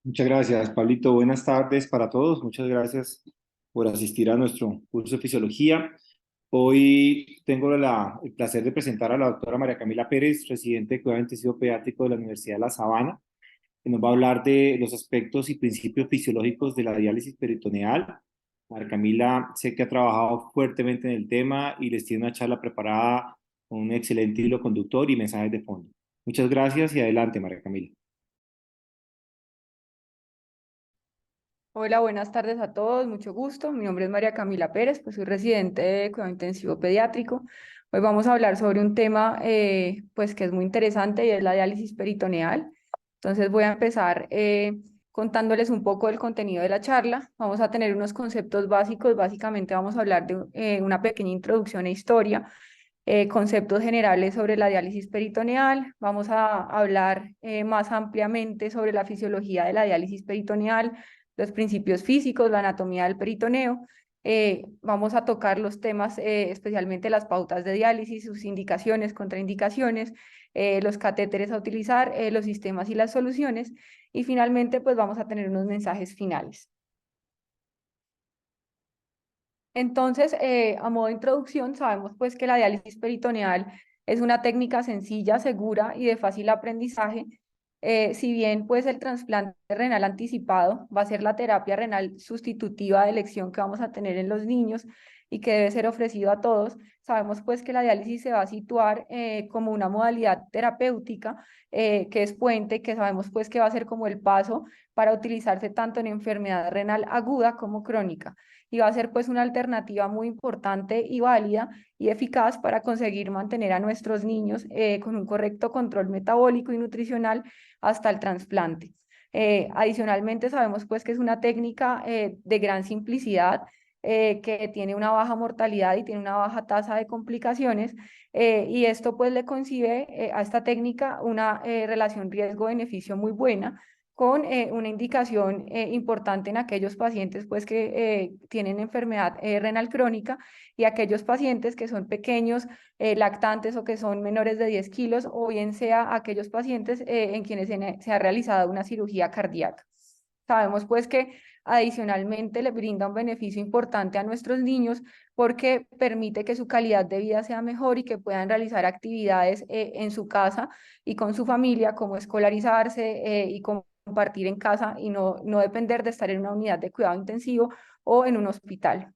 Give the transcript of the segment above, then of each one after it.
Muchas gracias, Pablito. Buenas tardes para todos. Muchas gracias por asistir a nuestro curso de fisiología. Hoy tengo el placer de presentar a la doctora María Camila Pérez, residente de cuidado intensivo pediátrico de la Universidad de La Sabana, que nos va a hablar de los aspectos y principios fisiológicos de la diálisis peritoneal. María Camila sé que ha trabajado fuertemente en el tema y les tiene una charla preparada con un excelente hilo conductor y mensajes de fondo. Muchas gracias y adelante, María Camila. Hola, buenas tardes a todos, mucho gusto. Mi nombre es María Camila Pérez, pues soy residente de cuidado intensivo pediátrico. Hoy vamos a hablar sobre un tema pues que es muy interesante y es la diálisis peritoneal. Entonces voy a empezar contándoles un poco del contenido de la charla. Vamos a tener unos conceptos básicos, básicamente vamos a hablar de una pequeña introducción e historia, conceptos generales sobre la diálisis peritoneal. Vamos a hablar más ampliamente sobre la fisiología de la diálisis peritoneal, los principios físicos, la anatomía del peritoneo. Vamos a tocar los temas, especialmente las pautas de diálisis, sus indicaciones, contraindicaciones, los catéteres a utilizar, los sistemas y las soluciones. Y finalmente, pues vamos a tener unos mensajes finales. Entonces, a modo de introducción, sabemos pues que la diálisis peritoneal es una técnica sencilla, segura y de fácil aprendizaje. Si bien pues el trasplante renal anticipado va a ser la terapia renal sustitutiva de elección que vamos a tener en los niños y que debe ser ofrecido a todos, sabemos pues que la diálisis se va a situar como una modalidad terapéutica que es puente, que sabemos pues que va a ser como el paso para utilizarse tanto en enfermedad renal aguda como crónica, y va a ser pues una alternativa muy importante y válida y eficaz para conseguir mantener a nuestros niños con un correcto control metabólico y nutricional hasta el trasplante. Adicionalmente sabemos pues que es una técnica de gran simplicidad, que tiene una baja mortalidad y tiene una baja tasa de complicaciones, y esto pues le concibe a esta técnica una relación riesgo-beneficio muy buena, con una indicación importante en aquellos pacientes pues que tienen enfermedad renal crónica, y aquellos pacientes que son pequeños, lactantes, o que son menores de 10 kilos, o bien sea aquellos pacientes en quienes se ha realizado una cirugía cardíaca. Sabemos pues que adicionalmente le brinda un beneficio importante a nuestros niños porque permite que su calidad de vida sea mejor y que puedan realizar actividades en su casa y con su familia, como escolarizarse y compartir en casa, y no depender de estar en una unidad de cuidado intensivo o en un hospital.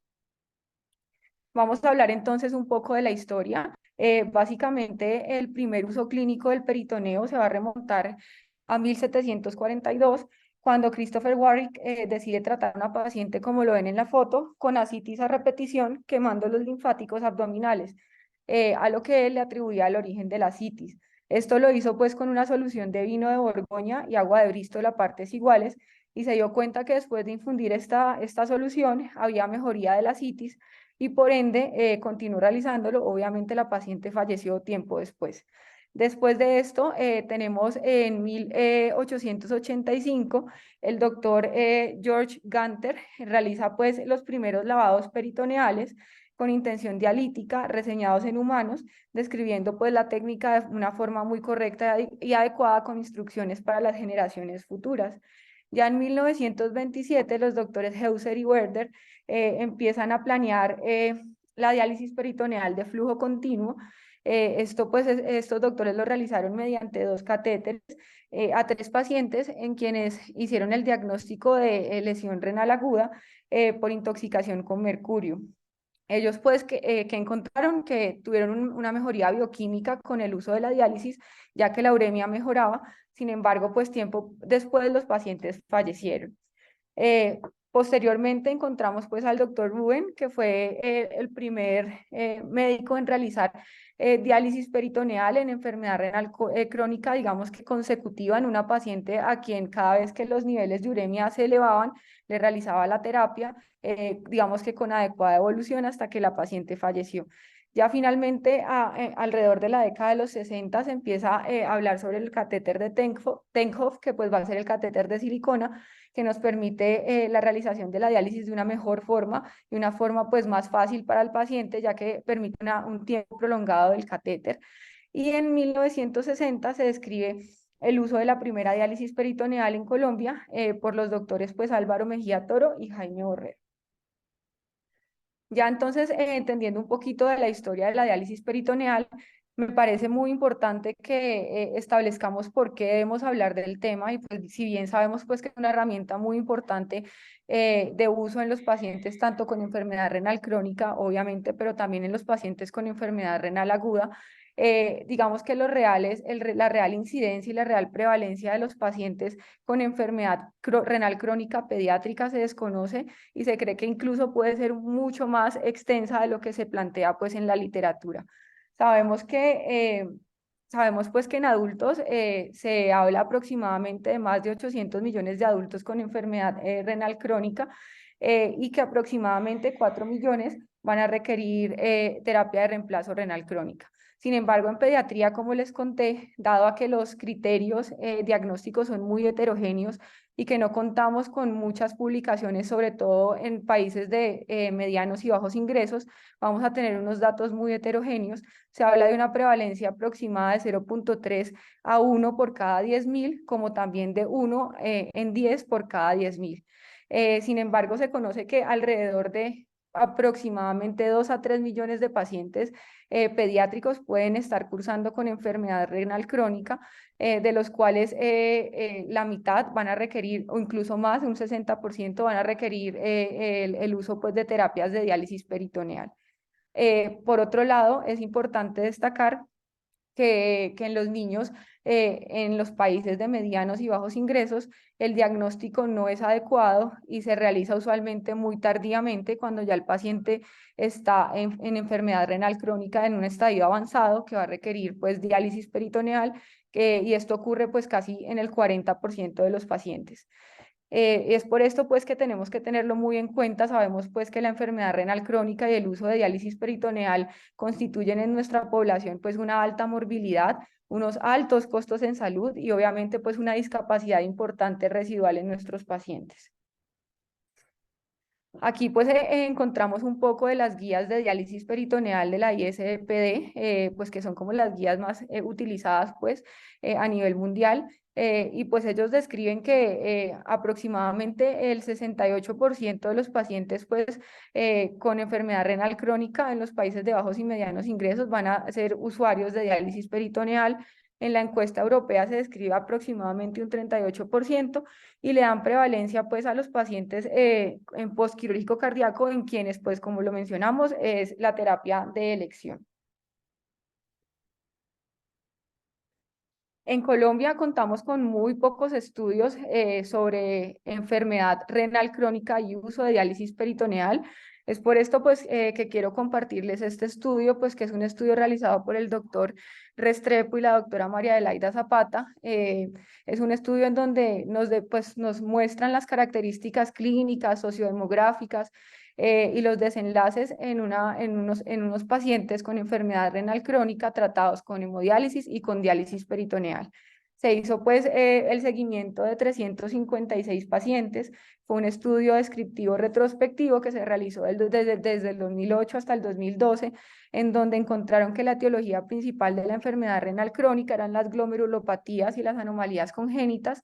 Vamos a hablar entonces un poco de la historia. Básicamente, el primer uso clínico del peritoneo se va a remontar a 1742, cuando Christopher Warwick decide tratar a una paciente, como lo ven en la foto, con ascitis a repetición, quemando los linfáticos abdominales, a lo que él le atribuía el origen de la ascitis. Esto lo hizo pues con una solución de vino de Borgoña y agua de Bristol a partes iguales, y se dio cuenta que después de infundir esta solución había mejoría de la ascitis, y por ende continuó realizándolo. Obviamente la paciente falleció tiempo después. Después de esto, tenemos en 1885 el doctor George Ganter realiza pues los primeros lavados peritoneales con intención dialítica reseñados en humanos, describiendo pues la técnica de una forma muy correcta y adecuada, con instrucciones para las generaciones futuras. Ya en 1927 los doctores Heuser y Werder empiezan a planear la diálisis peritoneal de flujo continuo. Esto pues estos doctores lo realizaron mediante dos catéteres a tres pacientes en quienes hicieron el diagnóstico de lesión renal aguda por intoxicación con mercurio. Ellos pues que encontraron que tuvieron una mejoría bioquímica con el uso de la diálisis, ya que la uremia mejoraba. Sin embargo, pues tiempo después los pacientes fallecieron. Eh, Posteriormente encontramos pues al doctor Ruben, que fue el primer médico en realizar diálisis peritoneal en enfermedad renal crónica, digamos que consecutiva, en una paciente a quien cada vez que los niveles de uremia se elevaban, le realizaba la terapia, digamos que con adecuada evolución, hasta que la paciente falleció. Ya finalmente, alrededor de la década de los 60, se empieza a hablar sobre el catéter de Tenkhoff, que pues va a ser el catéter de silicona, que nos permite la realización de la diálisis de una mejor forma y una forma pues más fácil para el paciente, ya que permite un tiempo prolongado del catéter. Y en 1960 se describe el uso de la primera diálisis peritoneal en Colombia por los doctores pues Álvaro Mejía Toro y Jaime Borrero. Ya entonces, entendiendo un poquito de la historia de la diálisis peritoneal, me parece muy importante que establezcamos por qué debemos hablar del tema y pues si bien sabemos pues que es una herramienta muy importante de uso en los pacientes tanto con enfermedad renal crónica, obviamente, pero también en los pacientes con enfermedad renal aguda, digamos que la real incidencia y la real prevalencia de los pacientes con enfermedad renal crónica pediátrica se desconoce y se cree que incluso puede ser mucho más extensa de lo que se plantea pues en la literatura. Sabemos que sabemos pues que en adultos se habla aproximadamente de más de 800 millones de adultos con enfermedad renal crónica y que aproximadamente 4 millones van a requerir terapia de reemplazo renal crónica. Sin embargo, en pediatría, como les conté, dado a que los criterios diagnósticos son muy heterogéneos y que no contamos con muchas publicaciones, sobre todo en países de medianos y bajos ingresos, vamos a tener unos datos muy heterogéneos. Se habla de una prevalencia aproximada de 0.3 a 1 por cada 10.000, como también de 1 en 10 por cada 10.000. Sin embargo, se conoce que alrededor de aproximadamente 2 a 3 millones de pacientes pediátricos pueden estar cursando con enfermedad renal crónica, de los cuales la mitad van a requerir, o incluso más, un 60% van a requerir el uso pues, de terapias de diálisis peritoneal. Por otro lado, es importante destacar que en los niños, en los países de medianos y bajos ingresos, el diagnóstico no es adecuado y se realiza usualmente muy tardíamente cuando ya el paciente está en enfermedad renal crónica en un estadio avanzado que va a requerir pues diálisis peritoneal y esto ocurre pues casi en el 40% de los pacientes. Es por esto pues que tenemos que tenerlo muy en cuenta. Sabemos pues que la enfermedad renal crónica y el uso de diálisis peritoneal constituyen en nuestra población pues una alta morbilidad, unos altos costos en salud y obviamente pues una discapacidad importante residual en nuestros pacientes. Aquí pues encontramos un poco de las guías de diálisis peritoneal de la ISPD, pues que son como las guías más utilizadas pues a nivel mundial y pues ellos describen que aproximadamente el 68% de los pacientes pues con enfermedad renal crónica en los países de bajos y medianos ingresos van a ser usuarios de diálisis peritoneal. En la encuesta europea se describe aproximadamente un 38% y le dan prevalencia pues a los pacientes en postquirúrgico cardíaco en quienes pues como lo mencionamos es la terapia de elección. En Colombia contamos con muy pocos estudios sobre enfermedad renal crónica y uso de diálisis peritoneal. Es por esto pues que quiero compartirles este estudio, pues que es un estudio realizado por el doctor Restrepo y la doctora María Adelaida Zapata. Es un estudio en donde nos muestran las características clínicas, sociodemográficas y los desenlaces en unos pacientes con enfermedad renal crónica tratados con hemodiálisis y con diálisis peritoneal. Se hizo pues el seguimiento de 356 pacientes. Fue un estudio descriptivo retrospectivo que se realizó desde el 2008 hasta el 2012, en donde encontraron que la etiología principal de la enfermedad renal crónica eran las glomerulopatías y las anomalías congénitas.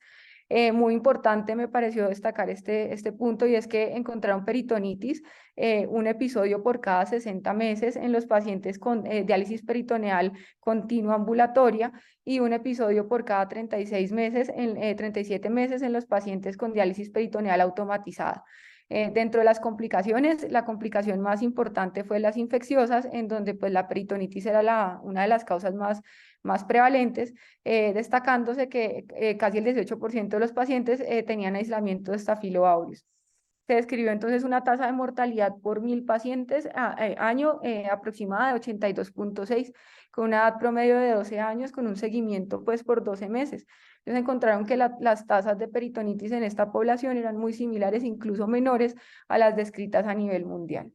Muy importante me pareció destacar este punto y es que encontraron peritonitis, un episodio por cada 60 meses en los pacientes con diálisis peritoneal continua ambulatoria y un episodio por cada 36 meses, 37 meses en los pacientes con diálisis peritoneal automatizada. Dentro de las complicaciones, la complicación más importante fue las infecciosas, en donde pues la peritonitis era una de las causas más prevalentes, destacándose que casi el 18% de los pacientes tenían aislamiento de Staphylo aureus. Se describió entonces una tasa de mortalidad por 1.000 pacientes año aproximada de 82.6, con una edad promedio de 12 años, con un seguimiento pues por 12 meses. Entonces encontraron que las tasas de peritonitis en esta población eran muy similares, incluso menores a las descritas a nivel mundial.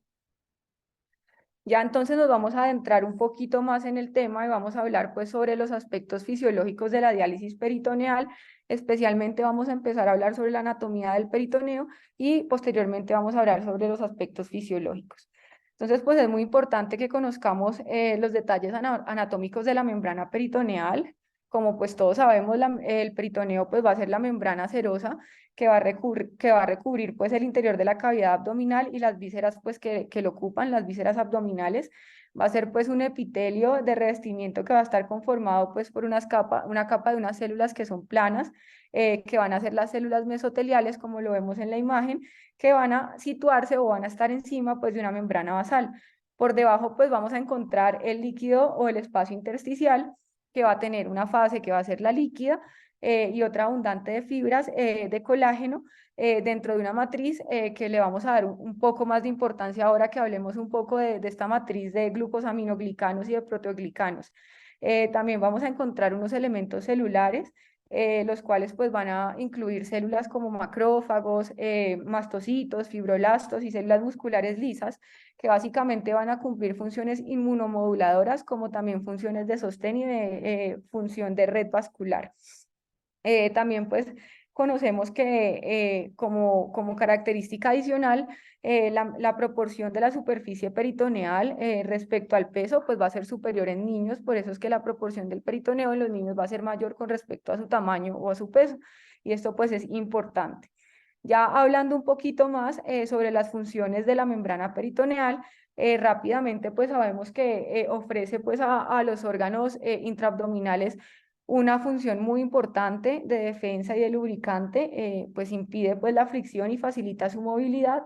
Ya entonces nos vamos a adentrar un poquito más en el tema y vamos a hablar pues sobre los aspectos fisiológicos de la diálisis peritoneal. Especialmente vamos a empezar a hablar sobre la anatomía del peritoneo y posteriormente vamos a hablar sobre los aspectos fisiológicos. Entonces pues es muy importante que conozcamos los detalles anatómicos de la membrana peritoneal. como pues todos sabemos, el peritoneo pues va a ser la membrana serosa que va a recubrir pues el interior de la cavidad abdominal y las vísceras pues que lo ocupan, las vísceras abdominales. Va a ser pues un epitelio de revestimiento que va a estar conformado pues por una capa de unas células que son planas, que van a ser las células mesoteliales, como lo vemos en la imagen, que van a situarse o van a estar encima pues de una membrana basal. Por debajo pues vamos a encontrar el líquido o el espacio intersticial, que va a tener una fase que va a ser la líquida, y otra abundante de fibras de colágeno dentro de una matriz que le vamos a dar un poco más de importancia ahora que hablemos un poco de esta matriz de glucosaminoglicanos y de proteoglicanos. También vamos a encontrar unos elementos celulares, los cuales pues van a incluir células como macrófagos, mastocitos, fibroblastos y células musculares lisas, que básicamente van a cumplir funciones inmunomoduladoras como también funciones de sostén y de función de red vascular. También pues conocemos que como característica adicional, la proporción de la superficie peritoneal respecto al peso pues va a ser superior en niños, por eso es que la proporción del peritoneo en los niños va a ser mayor con respecto a su tamaño o a su peso, y esto pues es importante. Ya hablando un poquito más sobre las funciones de la membrana peritoneal, rápidamente pues sabemos que ofrece pues a los órganos intraabdominales una función muy importante de defensa y de lubricante, pues impide pues la fricción y facilita su movilidad.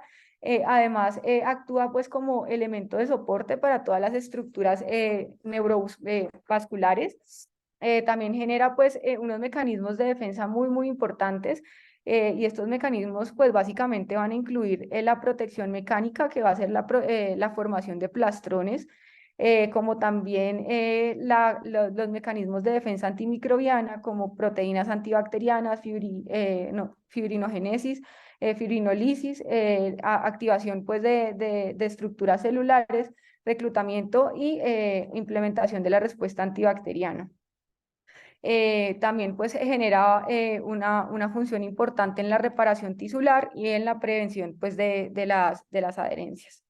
Además, actúa pues como elemento de soporte para todas las estructuras neurovasculares. También genera pues unos mecanismos de defensa muy importantes, y estos mecanismos pues básicamente van a incluir la protección mecánica, que va a ser la formación de plastrones, como también los mecanismos de defensa antimicrobiana, como proteínas antibacterianas, fibrinogénesis, fibrinolisis, activación pues de estructuras celulares, reclutamiento y implementación de la respuesta antibacteriana. También pues genera una función importante en la reparación tisular y en la prevención pues de las adherencias.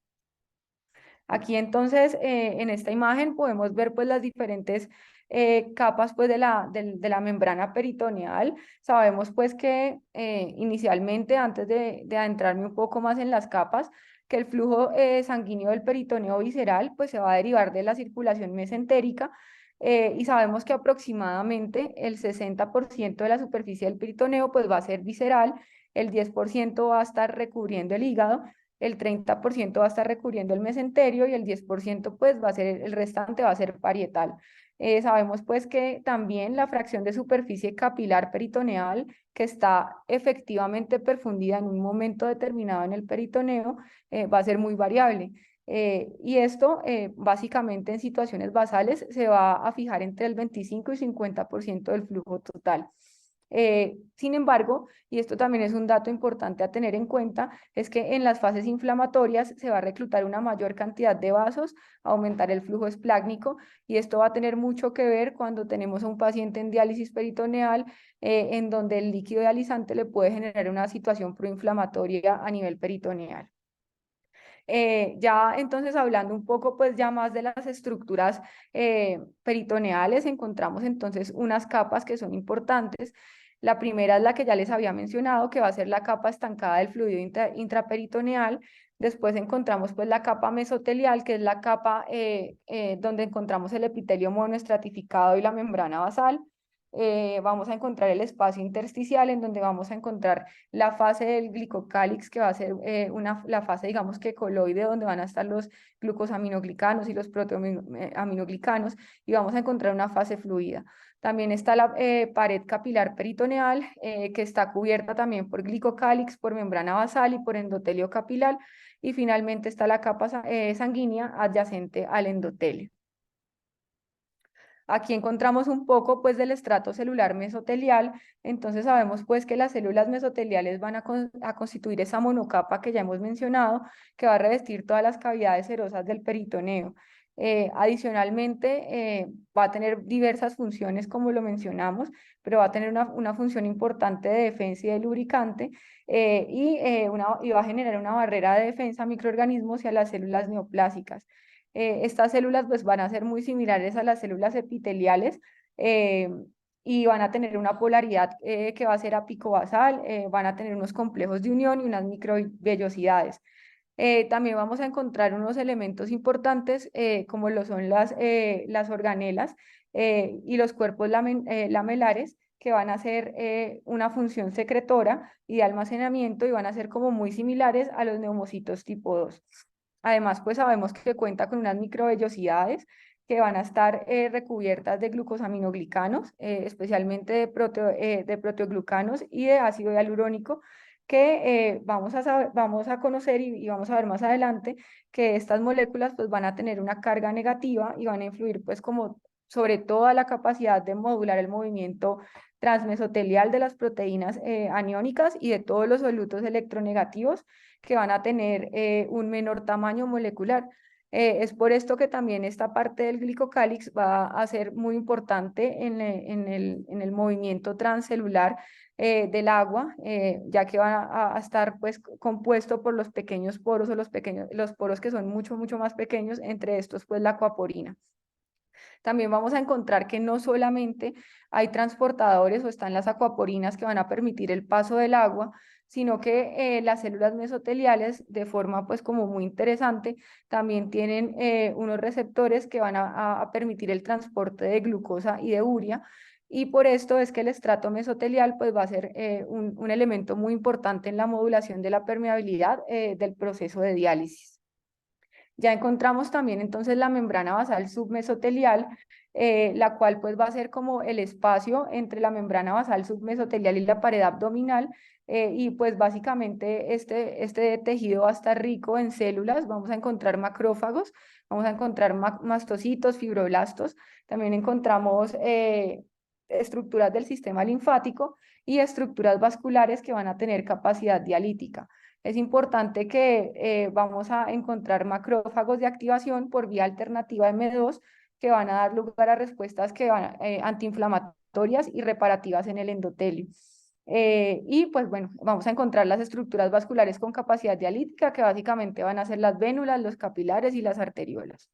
Aquí entonces, en esta imagen podemos ver pues las diferentes capas pues de la membrana peritoneal. Sabemos pues que inicialmente, antes de adentrarme un poco más en las capas, que el flujo sanguíneo del peritoneo visceral pues se va a derivar de la circulación mesentérica, y sabemos que aproximadamente el 60% de la superficie del peritoneo pues va a ser visceral, el 10% va a estar recubriendo el hígado, el 30% va a estar recubriendo el mesenterio y el 10% pues va a ser, el restante va a ser parietal. Sabemos pues que también la fracción de superficie capilar peritoneal, que está efectivamente perfundida en un momento determinado en el peritoneo, va a ser muy variable. Y esto básicamente en situaciones basales se va a fijar entre el 25 y 50% del flujo total. Sin embargo, y esto también es un dato importante a tener en cuenta, es que en las fases inflamatorias se va a reclutar una mayor cantidad de vasos, aumentar el flujo esplácnico, y esto va a tener mucho que ver cuando tenemos a un paciente en diálisis peritoneal, en donde el líquido dializante le puede generar una situación proinflamatoria a nivel peritoneal. Ya entonces hablando un poco pues ya más de las estructuras peritoneales, encontramos entonces unas capas que son importantes. La primera es la que ya les había mencionado, que va a ser la capa estancada del fluido intraperitoneal. Después encontramos pues la capa mesotelial, que es la capa donde encontramos el epitelio monoestratificado y la membrana basal. Vamos a encontrar el espacio intersticial, en donde vamos a encontrar la fase del glicocálix, que va a ser la fase, digamos que coloide, donde van a estar los glucosaminoglicanos y los proteaminoglicanos, y vamos a encontrar una fase fluida. También está la pared capilar peritoneal, que está cubierta también por glicocálix, por membrana basal y por endotelio capilar, y finalmente está la capa sanguínea adyacente al endotelio. Aquí encontramos un poco pues del estrato celular mesotelial. Entonces sabemos pues que las células mesoteliales van a constituir esa monocapa que ya hemos mencionado, que va a revestir todas las cavidades serosas del peritoneo. Adicionalmente, va a tener diversas funciones como lo mencionamos, pero va a tener una función importante de defensa y de lubricante, y va a generar una barrera de defensa a microorganismos y a las células neoplásicas. Estas células pues van a ser muy similares a las células epiteliales, eh, y van a tener una polaridad que va a ser apicobasal, van a tener unos complejos de unión y unas microvellosidades. También vamos a encontrar unos elementos importantes como lo son las organelas y los cuerpos lamelares que van a ser una función secretora y de almacenamiento y van a ser como muy similares a los neumocitos tipo 2. Además, pues sabemos que cuenta con unas microvellosidades que van a estar recubiertas de glucosaminoglicanos, especialmente de proteoglucanos y de ácido hialurónico, que vamos a conocer y vamos a ver más adelante que estas moléculas pues van a tener una carga negativa y van a influir pues como sobre toda la capacidad de modular el movimiento transmesotelial de las proteínas aniónicas y de todos los solutos electronegativos que van a tener un menor tamaño molecular. Es por esto que también esta parte del glicocálix va a ser muy importante en el movimiento transcelular del agua, ya que van a estar pues compuesto por los pequeños poros o los poros que son mucho, mucho más pequeños, entre estos pues la aquaporina. También vamos a encontrar que no solamente hay transportadores o están las acuaporinas que van a permitir el paso del agua, sino que las células mesoteliales, de forma pues como muy interesante, también tienen unos receptores que van a permitir el transporte de glucosa y de urea, y por esto es que el estrato mesotelial pues va a ser un elemento muy importante en la modulación de la permeabilidad del proceso de diálisis. Ya encontramos también entonces la membrana basal submesotelial, la cual pues va a ser como el espacio entre la membrana basal submesotelial y la pared abdominal, y pues básicamente este tejido va a estar rico en células, vamos a encontrar macrófagos, vamos a encontrar mastocitos, fibroblastos, también encontramos estructuras del sistema linfático y estructuras vasculares que van a tener capacidad dialítica. Es importante que vamos a encontrar macrófagos de activación por vía alternativa M2 que van a dar lugar a respuestas que van antiinflamatorias y reparativas en el endotelio. Y pues bueno, vamos a encontrar las estructuras vasculares con capacidad dialítica que básicamente van a ser las vénulas, los capilares y las arteriolas.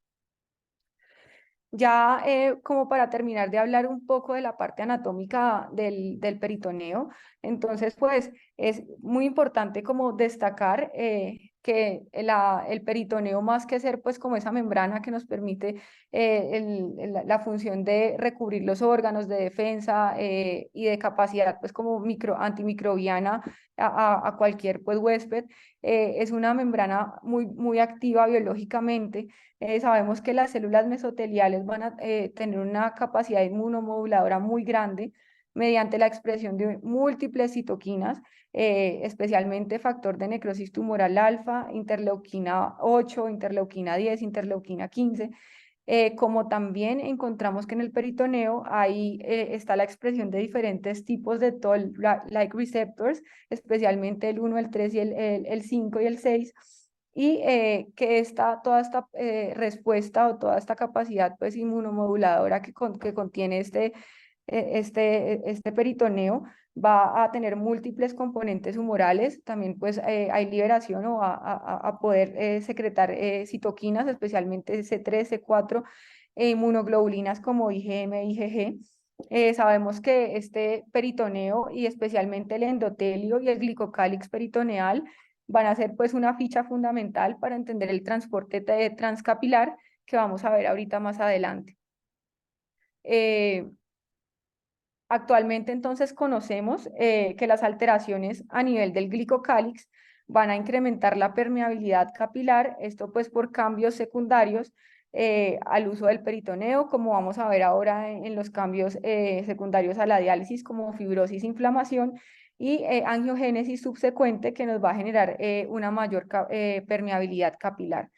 Ya como para terminar de hablar un poco de la parte anatómica del peritoneo, entonces pues es muy importante como destacar que el peritoneo más que ser pues como esa membrana que nos permite la función de recubrir los órganos de defensa y de capacidad pues como antimicrobiana a cualquier pues huésped, es una membrana muy, muy activa biológicamente. Sabemos que las células mesoteliales van a tener una capacidad inmunomoduladora muy grande mediante la expresión de múltiples citoquinas, especialmente factor de necrosis tumoral alfa, interleuquina 8, interleuquina 10, interleuquina 15, como también encontramos que en el peritoneo ahí está la expresión de diferentes tipos de toll-like receptors, especialmente el 1, el 3 y el 5 y el 6, y que toda esta respuesta o toda esta capacidad pues inmunomoduladora que contiene este peritoneo va a tener múltiples componentes humorales, también pues hay liberación o a poder secretar citoquinas, especialmente C3, C4, inmunoglobulinas como IgM, IgG. Sabemos que este peritoneo y especialmente el endotelio y el glicocálix peritoneal van a ser pues una ficha fundamental para entender el transporte transcapilar que vamos a ver ahorita más adelante. Actualmente entonces conocemos que las alteraciones a nivel del glicocálix van a incrementar la permeabilidad capilar, esto pues por cambios secundarios al uso del peritoneo, como vamos a ver ahora en los cambios secundarios a la diálisis como fibrosis, inflamación y angiogénesis subsecuente que nos va a generar una mayor permeabilidad capilar.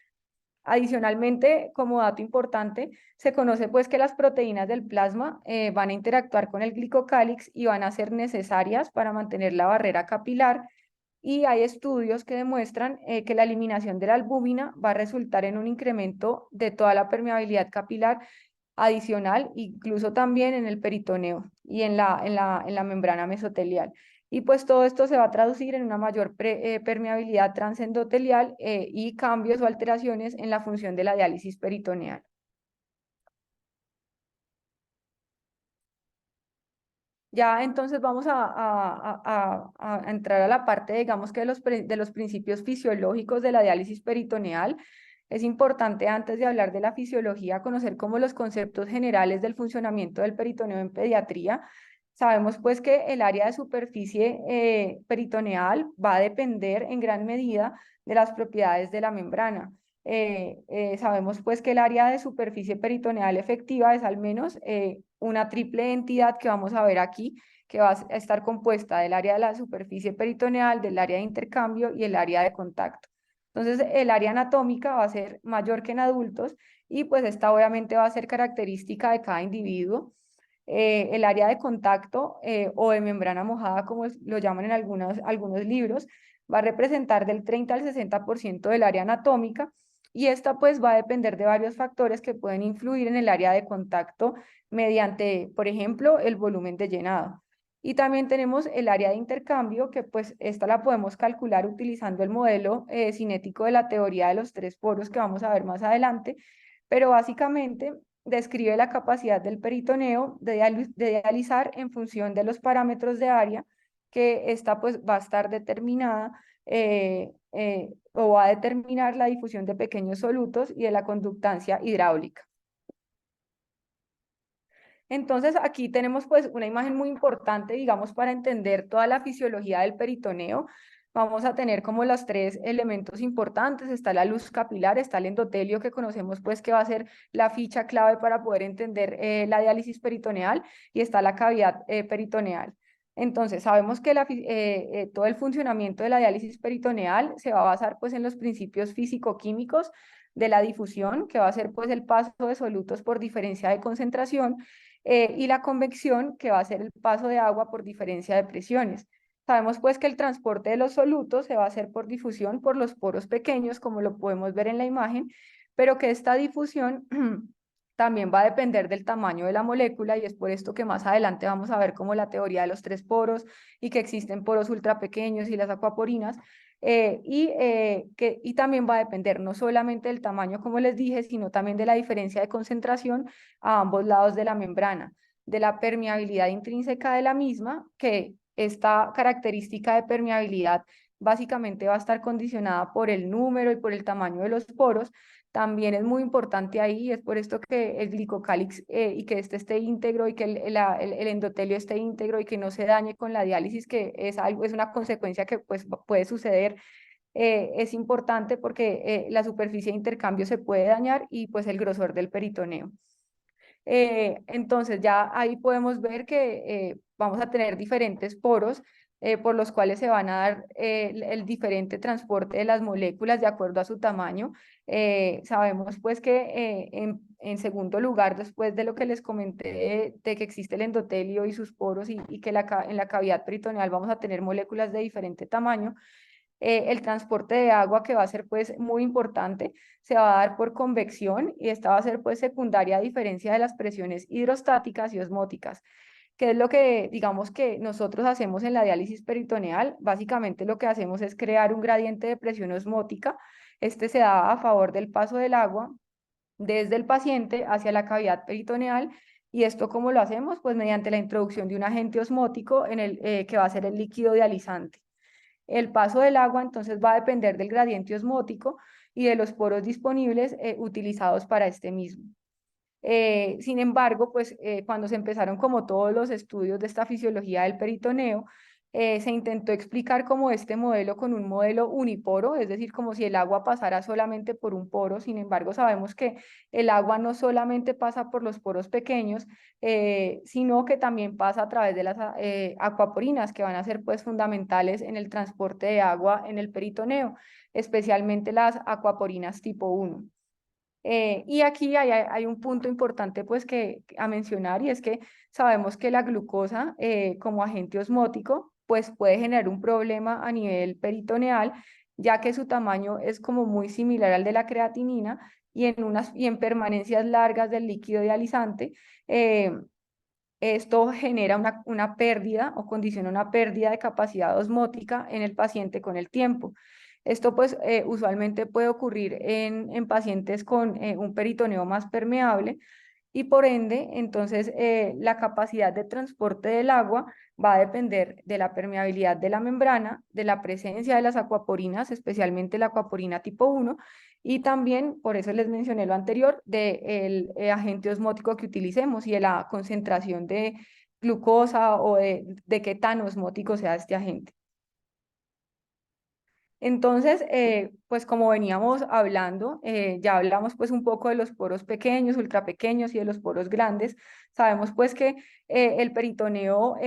Adicionalmente, como dato importante, se conoce pues que las proteínas del plasma van a interactuar con el glicocálix y van a ser necesarias para mantener la barrera capilar, y hay estudios que demuestran que la eliminación de la albúmina va a resultar en un incremento de toda la permeabilidad capilar adicional, incluso también en el peritoneo y en la membrana mesotelial. Y pues todo esto se va a traducir en una mayor permeabilidad transendotelial y cambios o alteraciones en la función de la diálisis peritoneal. . Ya entonces vamos a entrar a la parte, digamos que de los principios fisiológicos de la diálisis peritoneal. Es importante antes de hablar de la fisiología conocer como los conceptos generales del funcionamiento del peritoneo en pediatría. Sabemos pues que el área de superficie peritoneal va a depender en gran medida de las propiedades de la membrana. Sabemos pues que el área de superficie peritoneal efectiva es al menos una triple entidad que vamos a ver aquí, que va a estar compuesta del área de la superficie peritoneal, del área de intercambio y el área de contacto. Entonces, el área anatómica va a ser mayor que en adultos y pues esta obviamente va a ser característica de cada individuo. El área de contacto o de membrana mojada, como lo llaman en algunos libros, va a representar del 30 al 60% del área anatómica y esta pues va a depender de varios factores que pueden influir en el área de contacto mediante, por ejemplo, el volumen de llenado. Y también tenemos el área de intercambio, que pues esta la podemos calcular utilizando el modelo cinético de la teoría de los tres poros que vamos a ver más adelante, pero básicamente describe la capacidad del peritoneo de dializar en función de los parámetros de área, que esta pues va a estar determinada o va a determinar la difusión de pequeños solutos y de la conductancia hidráulica. Entonces aquí tenemos pues una imagen muy importante, digamos, para entender toda la fisiología del peritoneo. Vamos a tener como los tres elementos importantes, está la luz capilar, está el endotelio que conocemos pues que va a ser la ficha clave para poder entender la diálisis peritoneal y está la cavidad peritoneal. Entonces sabemos que todo el funcionamiento de la diálisis peritoneal se va a basar pues en los principios físico-químicos de la difusión, que va a ser pues el paso de solutos por diferencia de concentración y la convección, que va a ser el paso de agua por diferencia de presiones. Sabemos pues que el transporte de los solutos se va a hacer por difusión por los poros pequeños, como lo podemos ver en la imagen, pero que esta difusión también va a depender del tamaño de la molécula y es por esto que más adelante vamos a ver como la teoría de los tres poros y que existen poros ultra pequeños y las acuaporinas. Y también va a depender no solamente del tamaño, como les dije, sino también de la diferencia de concentración a ambos lados de la membrana, de la permeabilidad intrínseca de la misma, que esta característica de permeabilidad básicamente va a estar condicionada por el número y por el tamaño de los poros. También es muy importante ahí, y es por esto que el glicocálix y que este esté íntegro y que el endotelio esté íntegro y que no se dañe con la diálisis, que es algo, es una consecuencia que pues puede suceder. Es importante porque la superficie de intercambio se puede dañar y pues el grosor del peritoneo. Entonces ya ahí podemos ver que vamos a tener diferentes poros por los cuales se van a dar el diferente transporte de las moléculas de acuerdo a su tamaño. Sabemos pues que en segundo lugar, después de lo que les comenté de que existe el endotelio y sus poros y que en la cavidad peritoneal vamos a tener moléculas de diferente tamaño, el transporte de agua que va a ser pues muy importante, se va a dar por convección y esta va a ser pues secundaria a diferencia de las presiones hidrostáticas y osmóticas, que es lo que digamos que nosotros hacemos en la diálisis peritoneal. Básicamente lo que hacemos es crear un gradiente de presión osmótica. Este se da a favor del paso del agua desde el paciente hacia la cavidad peritoneal. ¿Y esto cómo lo hacemos? Pues mediante la introducción de un agente osmótico que va a ser el líquido dializante. El paso del agua entonces va a depender del gradiente osmótico y de los poros disponibles utilizados para este mismo. Sin embargo, pues cuando se empezaron como todos los estudios de esta fisiología del peritoneo, se intentó explicar como este modelo con un modelo uniporo, es decir, como si el agua pasara solamente por un poro. Sin embargo, sabemos que el agua no solamente pasa por los poros pequeños, sino que también pasa a través de las acuaporinas, que van a ser pues fundamentales en el transporte de agua en el peritoneo, especialmente las acuaporinas tipo 1. Y aquí hay un punto importante pues a mencionar y es que sabemos que la glucosa como agente osmótico pues puede generar un problema a nivel peritoneal, ya que su tamaño es como muy similar al de la creatinina y en permanencias largas del líquido dializante. Esto genera una pérdida o condiciona una pérdida de capacidad osmótica en el paciente con el tiempo. Esto pues usualmente puede ocurrir en pacientes con un peritoneo más permeable y por ende, entonces, la capacidad de transporte del agua va a depender de la permeabilidad de la membrana, de la presencia de las acuaporinas, especialmente la acuaporina tipo 1, y también, por eso les mencioné lo anterior, del agente osmótico que utilicemos y de la concentración de glucosa o de qué tan osmótico sea este agente. Entonces, pues como veníamos hablando, ya hablamos pues un poco de los poros pequeños, ultra pequeños y de los poros grandes. Sabemos pues que el peritoneo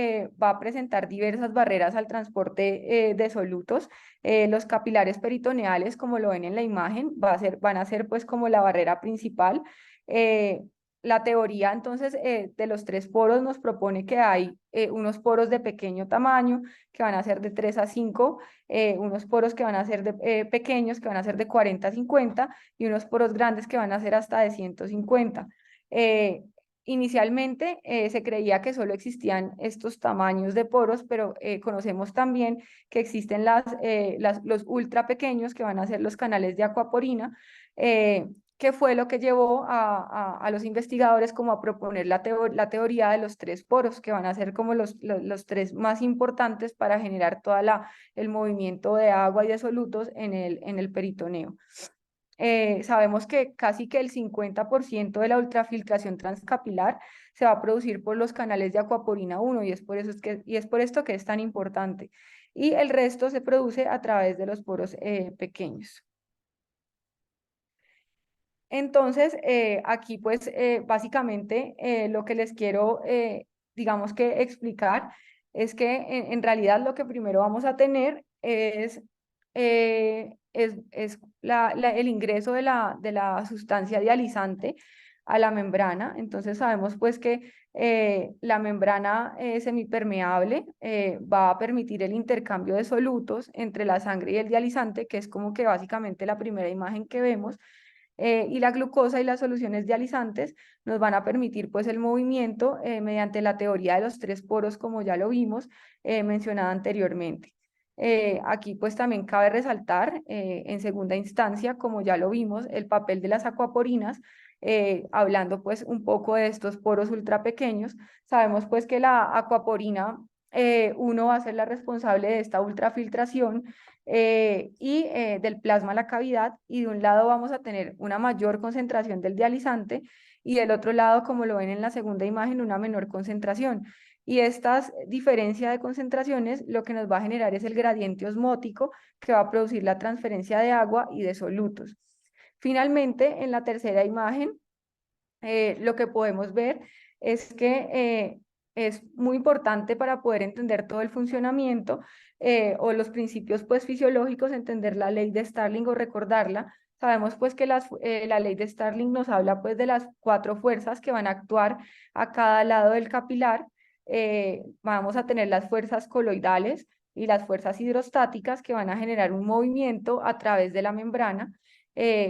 va a presentar diversas barreras al transporte de solutos. Los capilares peritoneales, como lo ven en la imagen, van a ser pues como la barrera principal. Eh, la teoría entonces de los tres poros nos propone que hay unos poros de pequeño tamaño que van a ser de 3 a 5, unos poros que van a ser pequeños, que van a ser de 40 a 50, y unos poros grandes que van a ser hasta de 150. Eh, Inicialmente se creía que solo existían estos tamaños de poros, pero conocemos también que existen los ultra pequeños, que van a ser los canales de acuaporina, que fue lo que llevó a los investigadores como a proponer la teoría de los tres poros, que van a ser como los tres más importantes para generar el movimiento de agua y de solutos en el peritoneo. Sabemos que casi que el 50% de la ultrafiltración transcapilar se va a producir por los canales de acuaporina 1 y es por esto que es tan importante. Y el resto se produce a través de los poros pequeños. Entonces, aquí pues básicamente lo que les quiero, digamos que explicar es que en realidad lo que primero vamos a tener es el ingreso de la sustancia dializante a la membrana. Entonces sabemos pues que la membrana semipermeable va a permitir el intercambio de solutos entre la sangre y el dializante, que es como que básicamente la primera imagen que vemos. Y la glucosa y las soluciones dializantes nos van a permitir pues el movimiento mediante la teoría de los tres poros, como ya lo vimos mencionada anteriormente. Aquí pues también cabe resaltar en segunda instancia, como ya lo vimos, el papel de las acuaporinas, hablando pues un poco de estos poros ultra pequeños. Sabemos pues que la acuaporina 1 va a ser la responsable de esta ultrafiltración del plasma a la cavidad, y de un lado vamos a tener una mayor concentración del dializante y del otro lado, como lo ven en la segunda imagen, una menor concentración. Y esta diferencia de concentraciones lo que nos va a generar es el gradiente osmótico que va a producir la transferencia de agua y de solutos. Finalmente, en la tercera imagen, lo que podemos ver es que es muy importante para poder entender todo el funcionamiento o los principios pues fisiológicos, entender la ley de Starling o recordarla. Sabemos pues que la ley de Starling nos habla pues de las 4 fuerzas que van a actuar a cada lado del capilar. Vamos a tener las fuerzas coloidales y las fuerzas hidrostáticas que van a generar un movimiento a través de la membrana.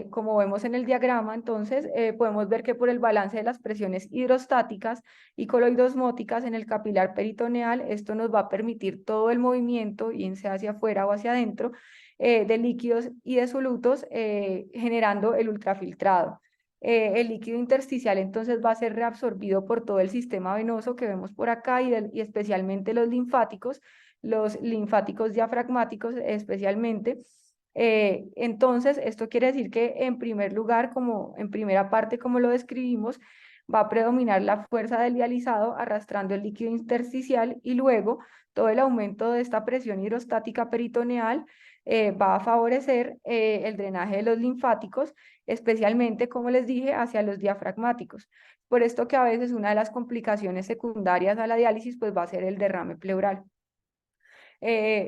Como vemos en el diagrama, entonces podemos ver que por el balance de las presiones hidrostáticas y coloidosmóticas en el capilar peritoneal, esto nos va a permitir todo el movimiento, bien sea hacia afuera o hacia adentro, de líquidos y de solutos, generando el ultrafiltrado. El líquido intersticial entonces va a ser reabsorbido por todo el sistema venoso que vemos por acá y especialmente los linfáticos diafragmáticos especialmente. Entonces, esto quiere decir que en primer lugar, como en primera parte, como lo describimos, va a predominar la fuerza del dializado arrastrando el líquido intersticial, y luego todo el aumento de esta presión hidrostática peritoneal va a favorecer el drenaje de los linfáticos, especialmente, como les dije, hacia los diafragmáticos. Por esto que a veces una de las complicaciones secundarias a la diálisis pues va a ser el derrame pleural.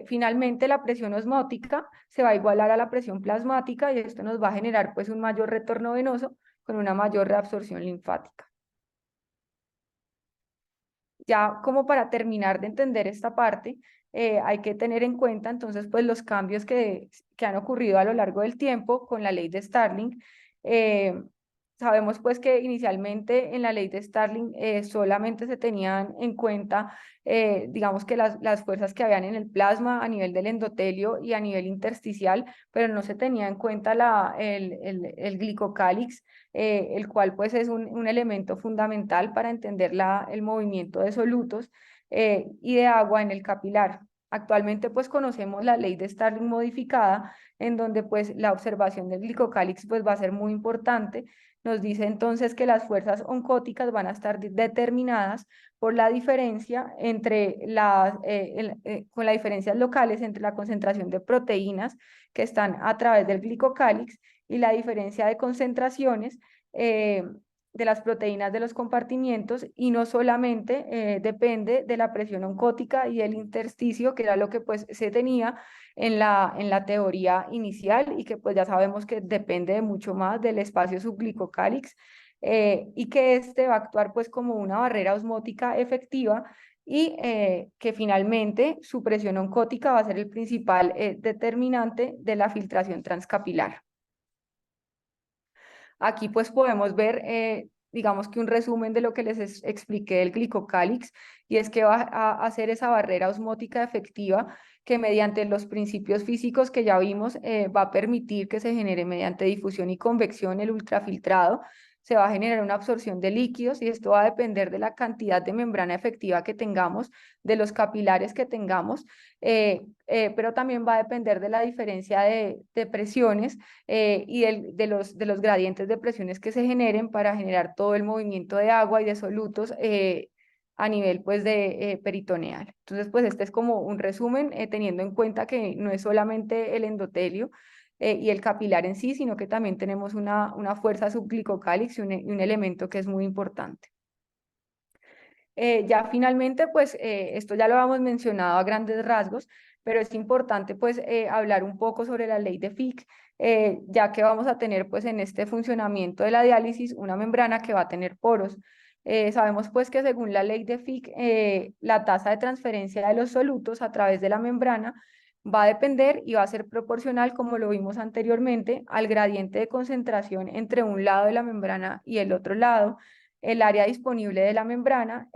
Finalmente, la presión osmótica se va a igualar a la presión plasmática, y esto nos va a generar pues un mayor retorno venoso con una mayor reabsorción linfática. Ya como para terminar de entender esta parte, hay que tener en cuenta entonces pues los cambios que han ocurrido a lo largo del tiempo con la ley de Starling. sabemos pues que inicialmente en la ley de Starling solamente se tenían en cuenta, digamos que las fuerzas que habían en el plasma a nivel del endotelio y a nivel intersticial, pero no se tenía en cuenta el glicocálix, el cual pues es un elemento fundamental para entender el movimiento de solutos y de agua en el capilar. Actualmente pues conocemos la ley de Starling modificada, en donde pues la observación del glicocálix pues va a ser muy importante. Nos dice entonces que las fuerzas oncóticas van a estar determinadas por la diferencia con las diferencias locales entre la concentración de proteínas que están a través del glicocálix y la diferencia de concentraciones de las proteínas de los compartimientos, y no solamente depende de la presión oncótica y el intersticio, que era lo que pues se tenía en la teoría inicial, y que pues ya sabemos que depende de mucho más del espacio subglicocálix, y que este va a actuar pues como una barrera osmótica efectiva, y que finalmente su presión oncótica va a ser el principal determinante de la filtración transcapilar. Aquí pues podemos ver, digamos que un resumen de lo que les expliqué del glicocálix, y es que va a hacer esa barrera osmótica efectiva que mediante los principios físicos que ya vimos va a permitir que se genere mediante difusión y convección el ultrafiltrado. Se va a generar una absorción de líquidos, y esto va a depender de la cantidad de membrana efectiva que tengamos, de los capilares que tengamos, pero también va a depender de la diferencia de presiones y de los gradientes de presiones que se generen para generar todo el movimiento de agua y de solutos a nivel pues de peritoneal. Entonces pues este es como un resumen, teniendo en cuenta que no es solamente el endotelio y el capilar en sí, sino que también tenemos una fuerza subglicocálix y un elemento que es muy importante. Ya finalmente, pues esto ya lo hemos mencionado a grandes rasgos, pero es importante pues hablar un poco sobre la ley de Fick, ya que vamos a tener pues en este funcionamiento de la diálisis una membrana que va a tener poros. Sabemos pues que según la ley de Fick, la tasa de transferencia de los solutos a través de la membrana va a depender y va a ser proporcional, como lo vimos anteriormente, al gradiente de concentración entre un lado de la membrana y el otro lado, el área disponible de la membrana,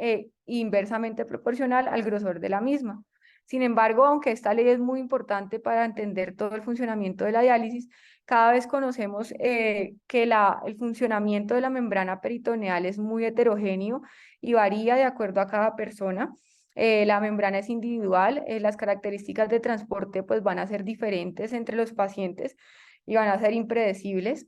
inversamente proporcional al grosor de la misma. Sin embargo, aunque esta ley es muy importante para entender todo el funcionamiento de la diálisis, cada vez conocemos que el funcionamiento de la membrana peritoneal es muy heterogéneo y varía de acuerdo a cada persona. La membrana es individual, las características de transporte pues van a ser diferentes entre los pacientes y van a ser impredecibles.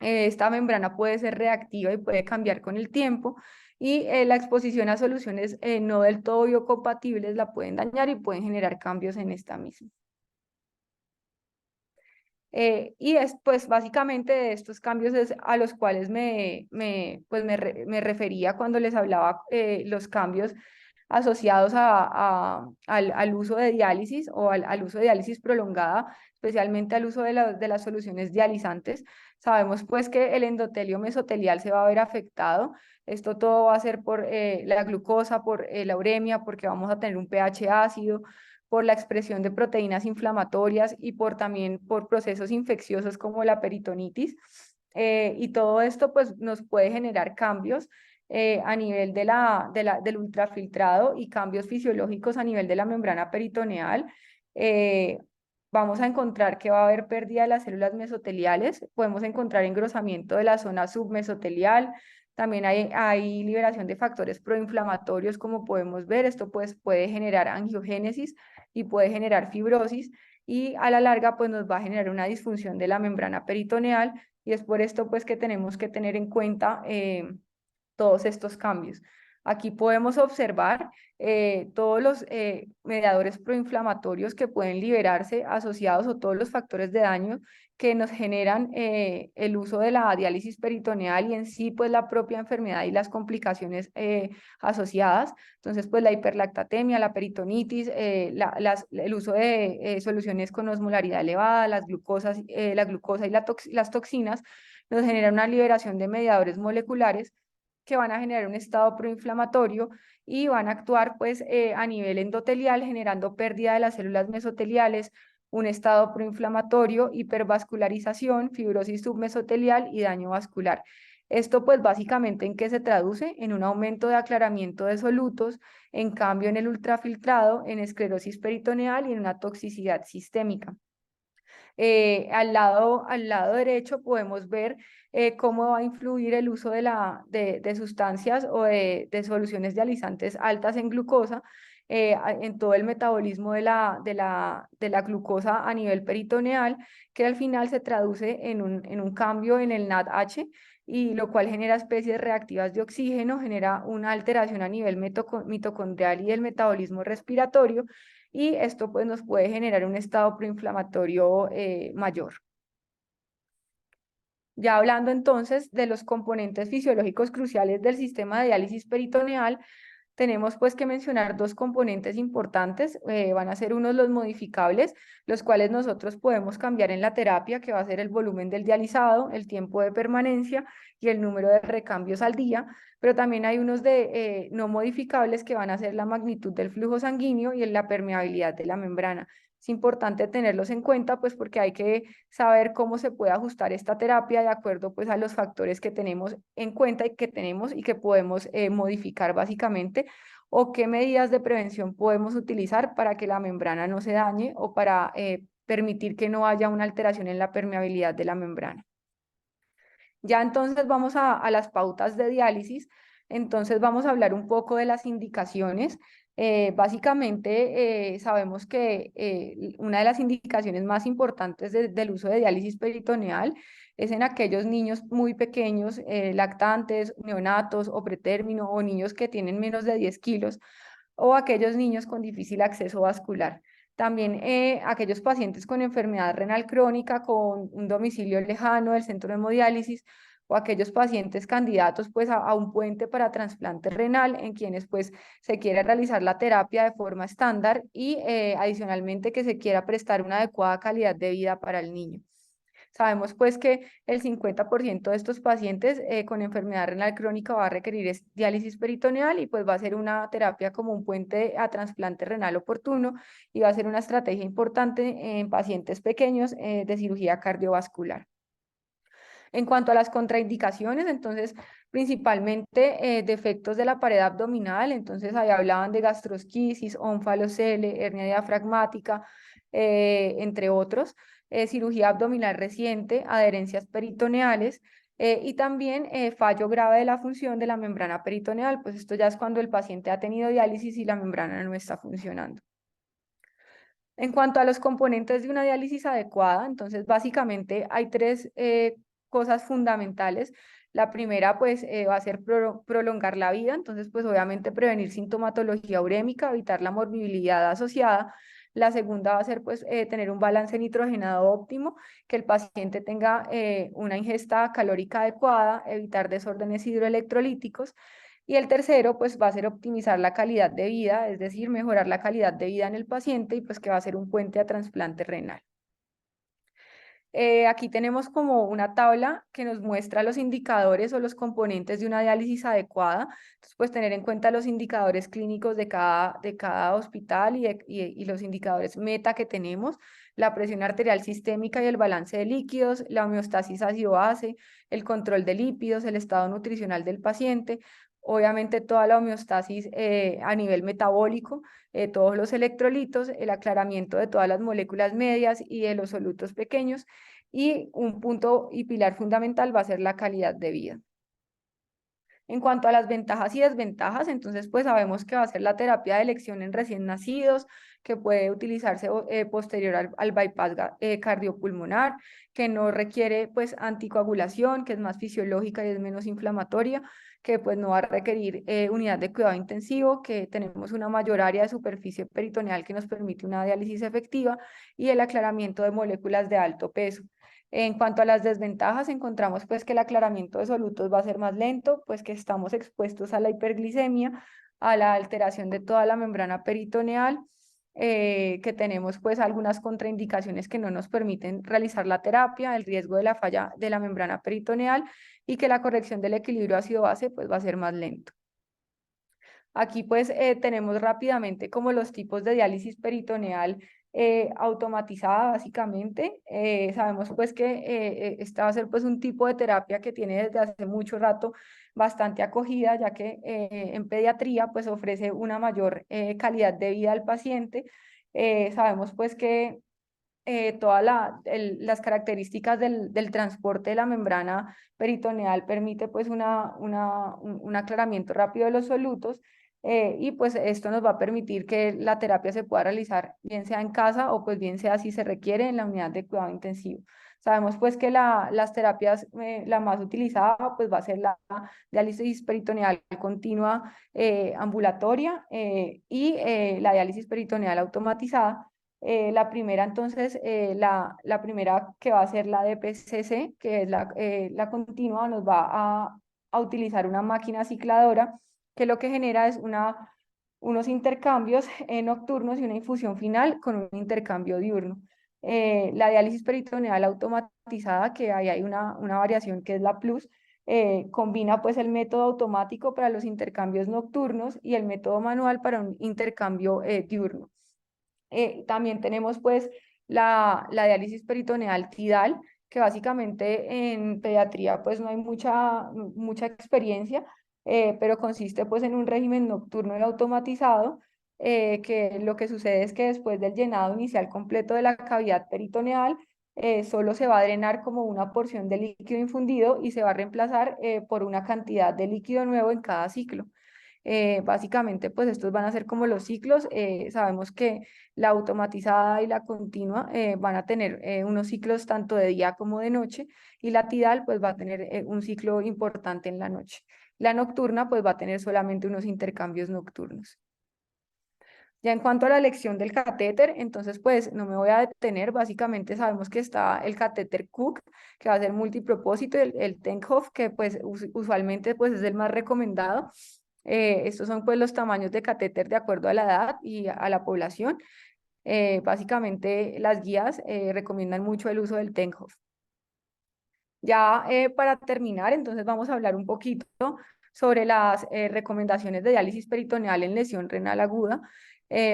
Esta membrana puede ser reactiva y puede cambiar con el tiempo, y la exposición a soluciones no del todo biocompatibles la pueden dañar y pueden generar cambios en esta misma. Y es pues básicamente de estos cambios es a los cuales me refería cuando les hablaba los cambios asociados al uso de diálisis o al uso de diálisis prolongada, especialmente al uso de las soluciones dializantes. Sabemos pues que el endotelio mesotelial se va a ver afectado. Esto todo va a ser por la glucosa, por la uremia, porque vamos a tener un pH ácido, por la expresión de proteínas inflamatorias y también por procesos infecciosos como la peritonitis. Y todo esto pues nos puede generar cambios a nivel del ultrafiltrado y cambios fisiológicos a nivel de la membrana peritoneal. Eh, Vamos a encontrar que va a haber pérdida de las células mesoteliales, podemos encontrar engrosamiento de la zona submesotelial, también hay liberación de factores proinflamatorios, como podemos ver. Esto pues puede generar angiogénesis y puede generar fibrosis, y a la larga pues nos va a generar una disfunción de la membrana peritoneal, y es por esto pues que tenemos que tener en cuenta todos estos cambios. Aquí podemos observar todos los mediadores proinflamatorios que pueden liberarse asociados, o todos los factores de daño que nos generan el uso de la diálisis peritoneal, y en sí pues la propia enfermedad y las complicaciones asociadas. Entonces pues la hiperlactatemia, la peritonitis, el uso de soluciones con osmolaridad elevada, la glucosa y las toxinas nos generan una liberación de mediadores moleculares que van a generar un estado proinflamatorio y van a actuar pues a nivel endotelial, generando pérdida de las células mesoteliales, un estado proinflamatorio, hipervascularización, fibrosis submesotelial y daño vascular. Esto pues básicamente ¿en qué se traduce? En un aumento de aclaramiento de solutos, en cambio en el ultrafiltrado, en esclerosis peritoneal y en una toxicidad sistémica. Al lado derecho podemos ver cómo va a influir el uso de sustancias o de soluciones dializantes altas en glucosa en todo el metabolismo de la glucosa a nivel peritoneal, que al final se traduce en un cambio en el NADH, y lo cual genera especies reactivas de oxígeno, genera una alteración a nivel mitocondrial y del metabolismo respiratorio, y esto pues nos puede generar un estado proinflamatorio mayor. Ya hablando entonces de los componentes fisiológicos cruciales del sistema de diálisis peritoneal, tenemos pues que mencionar dos componentes importantes. Van a ser unos los modificables, los cuales nosotros podemos cambiar en la terapia, que va a ser el volumen del dializado, el tiempo de permanencia y el número de recambios al día, pero también hay unos de no modificables, que van a ser la magnitud del flujo sanguíneo y la permeabilidad de la membrana. Es importante tenerlos en cuenta, pues porque hay que saber cómo se puede ajustar esta terapia de acuerdo pues a los factores que tenemos en cuenta y que podemos modificar básicamente, o qué medidas de prevención podemos utilizar para que la membrana no se dañe o para permitir que no haya una alteración en la permeabilidad de la membrana. Ya entonces vamos a las pautas de diálisis. Entonces vamos a hablar un poco de las indicaciones. Básicamente sabemos que una de las indicaciones más importantes del uso de diálisis peritoneal es en aquellos niños muy pequeños, lactantes, neonatos o pretérmino, o niños que tienen menos de 10 kilos, o aquellos niños con difícil acceso vascular. También aquellos pacientes con enfermedad renal crónica, con un domicilio lejano del centro de hemodiálisis, o aquellos pacientes candidatos pues a un puente para trasplante renal, en quienes pues se quiere realizar la terapia de forma estándar y adicionalmente que se quiera prestar una adecuada calidad de vida para el niño. Sabemos pues que el 50% de estos pacientes con enfermedad renal crónica va a requerir diálisis peritoneal, y pues va a ser una terapia como un puente a trasplante renal oportuno, y va a ser una estrategia importante en pacientes pequeños de cirugía cardiovascular. En cuanto a las contraindicaciones, entonces, principalmente defectos de la pared abdominal, entonces ahí hablaban de gastrosquisis, ónfalocele, hernia diafragmática, entre otros, cirugía abdominal reciente, adherencias peritoneales, y también fallo grave de la función de la membrana peritoneal, pues esto ya es cuando el paciente ha tenido diálisis y la membrana no está funcionando. En cuanto a los componentes de una diálisis adecuada, entonces básicamente hay tres cosas fundamentales. La primera pues va a ser prolongar la vida, entonces pues obviamente prevenir sintomatología urémica, evitar la morbilidad asociada. La segunda va a ser pues tener un balance nitrogenado óptimo, que el paciente tenga una ingesta calórica adecuada, evitar desórdenes hidroelectrolíticos. Y el tercero, pues va a ser optimizar la calidad de vida, es decir, mejorar la calidad de vida en el paciente, y pues que va a ser un puente a trasplante renal. Aquí tenemos como una tabla que nos muestra los indicadores o los componentes de una diálisis adecuada. Entonces, pues tener en cuenta los indicadores clínicos de cada hospital y los indicadores meta que tenemos, la presión arterial sistémica y el balance de líquidos, la homeostasis ácido-base, el control de lípidos, el estado nutricional del paciente, obviamente toda la homeostasis a nivel metabólico, todos los electrolitos, el aclaramiento de todas las moléculas medias y de los solutos pequeños, y un punto y pilar fundamental va a ser la calidad de vida. En cuanto a las ventajas y desventajas, entonces pues sabemos que va a ser la terapia de elección en recién nacidos, que puede utilizarse posterior al bypass cardiopulmonar, que no requiere pues anticoagulación, que es más fisiológica y es menos inflamatoria, que pues no va a requerir unidad de cuidado intensivo, que tenemos una mayor área de superficie peritoneal que nos permite una diálisis efectiva, y el aclaramiento de moléculas de alto peso. En cuanto a las desventajas, encontramos pues que el aclaramiento de solutos va a ser más lento, pues que estamos expuestos a la hiperglicemia, a la alteración de toda la membrana peritoneal, que tenemos pues algunas contraindicaciones que no nos permiten realizar la terapia, el riesgo de la falla de la membrana peritoneal, y que la corrección del equilibrio ácido-base pues va a ser más lento. Aquí pues tenemos rápidamente como los tipos de diálisis peritoneal automatizada básicamente. Sabemos pues que esta va a ser pues un tipo de terapia que tiene desde hace mucho rato bastante acogida, ya que en pediatría pues ofrece una mayor calidad de vida al paciente. Sabemos pues que todas las características del transporte de la membrana peritoneal permite pues un aclaramiento rápido de los solutos, y pues esto nos va a permitir que la terapia se pueda realizar bien sea en casa o pues bien sea si se requiere en la unidad de cuidado intensivo. Sabemos pues que las terapias, la más utilizada pues va a ser la diálisis peritoneal continua ambulatoria, y la diálisis peritoneal automatizada. La primera, entonces, la primera que va a ser la DPCC, que es la continua, nos va a utilizar una máquina cicladora, que lo que genera es unos intercambios nocturnos y una infusión final con un intercambio diurno. La diálisis peritoneal automatizada, que ahí hay una variación que es la Plus, combina pues el método automático para los intercambios nocturnos y el método manual para un intercambio diurno. También tenemos pues la diálisis peritoneal tidal, que básicamente en pediatría pues no hay mucha experiencia, pero consiste pues en un régimen nocturno y automatizado, que lo que sucede es que después del llenado inicial completo de la cavidad peritoneal, solo se va a drenar como una porción de líquido infundido y se va a reemplazar por una cantidad de líquido nuevo en cada ciclo. Básicamente, pues estos van a ser como los ciclos. Sabemos que la automatizada y la continua van a tener unos ciclos tanto de día como de noche, y la tidal pues va a tener un ciclo importante en la noche. La nocturna pues va a tener solamente unos intercambios nocturnos. Ya en cuanto a la elección del catéter, entonces pues no me voy a detener. Básicamente sabemos que está el catéter Cook, que va a ser multipropósito, el Tenkhoff, que pues usualmente pues es el más recomendado. Estos son pues los tamaños de catéter de acuerdo a la edad y a la población. Básicamente las guías recomiendan mucho el uso del Tenkhoff. Ya para terminar, entonces vamos a hablar un poquito sobre las recomendaciones de diálisis peritoneal en lesión renal aguda.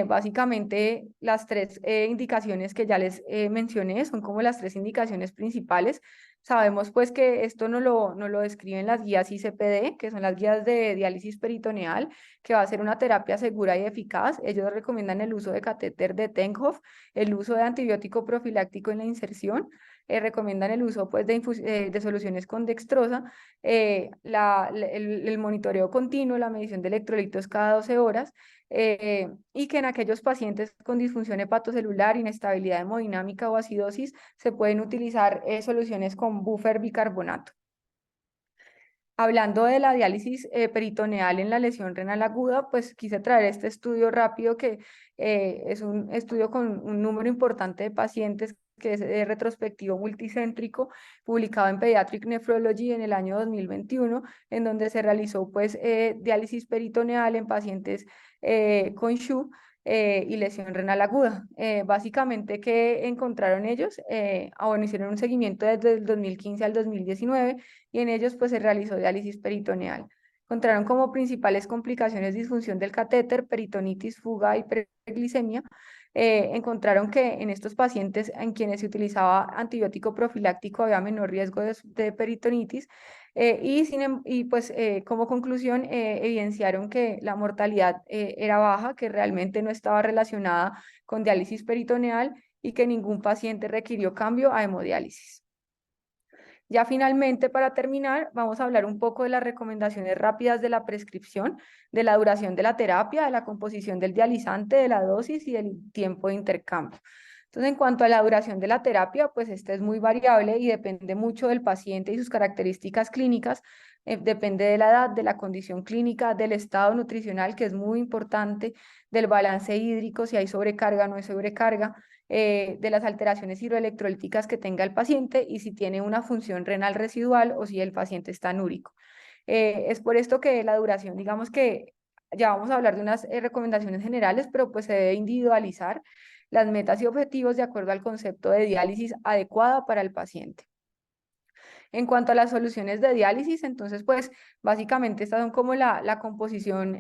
Básicamente, las tres indicaciones que ya les mencioné son como las tres indicaciones principales. Sabemos pues que esto no lo describen las guías ICPD, que son las guías de diálisis peritoneal, que va a ser una terapia segura y eficaz. Ellos recomiendan el uso de catéter de Tenkhoff, el uso de antibiótico profiláctico en la inserción, recomiendan el uso pues, de soluciones con dextrosa, el monitoreo continuo, la medición de electrolitos cada 12 horas, y que en aquellos pacientes con disfunción hepatocelular, inestabilidad hemodinámica o acidosis se pueden utilizar soluciones con buffer bicarbonato. Hablando de la diálisis peritoneal en la lesión renal aguda, pues quise traer este estudio rápido que es un estudio con un número importante de pacientes, que es retrospectivo multicéntrico, publicado en Pediatric Nephrology en el año 2021, en donde se realizó pues diálisis peritoneal en pacientes con SHU y lesión renal aguda. Básicamente, ¿qué encontraron ellos? Bueno, hicieron un seguimiento desde el 2015 al 2019, y en ellos pues se realizó diálisis peritoneal. Encontraron como principales complicaciones disfunción del catéter, peritonitis, fuga y hiperglicemia. Encontraron que en estos pacientes en quienes se utilizaba antibiótico profiláctico había menor riesgo de peritonitis, y pues como conclusión evidenciaron que la mortalidad era baja, que realmente no estaba relacionada con diálisis peritoneal y que ningún paciente requirió cambio a hemodiálisis. Ya finalmente, para terminar, vamos a hablar un poco de las recomendaciones rápidas de la prescripción, de la duración de la terapia, de la composición del dializante, de la dosis y del tiempo de intercambio. Entonces, en cuanto a la duración de la terapia, pues esta es muy variable y depende mucho del paciente y sus características clínicas. Depende de la edad, de la condición clínica, del estado nutricional, que es muy importante, del balance hídrico, si hay sobrecarga o no hay sobrecarga, de las alteraciones hidroelectrolíticas que tenga el paciente y si tiene una función renal residual o si el paciente está anúrico. Es por esto que la duración, digamos que ya vamos a hablar de unas recomendaciones generales, pero pues se debe individualizar las metas y objetivos de acuerdo al concepto de diálisis adecuada para el paciente. En cuanto a las soluciones de diálisis, entonces, pues básicamente estas son como la composición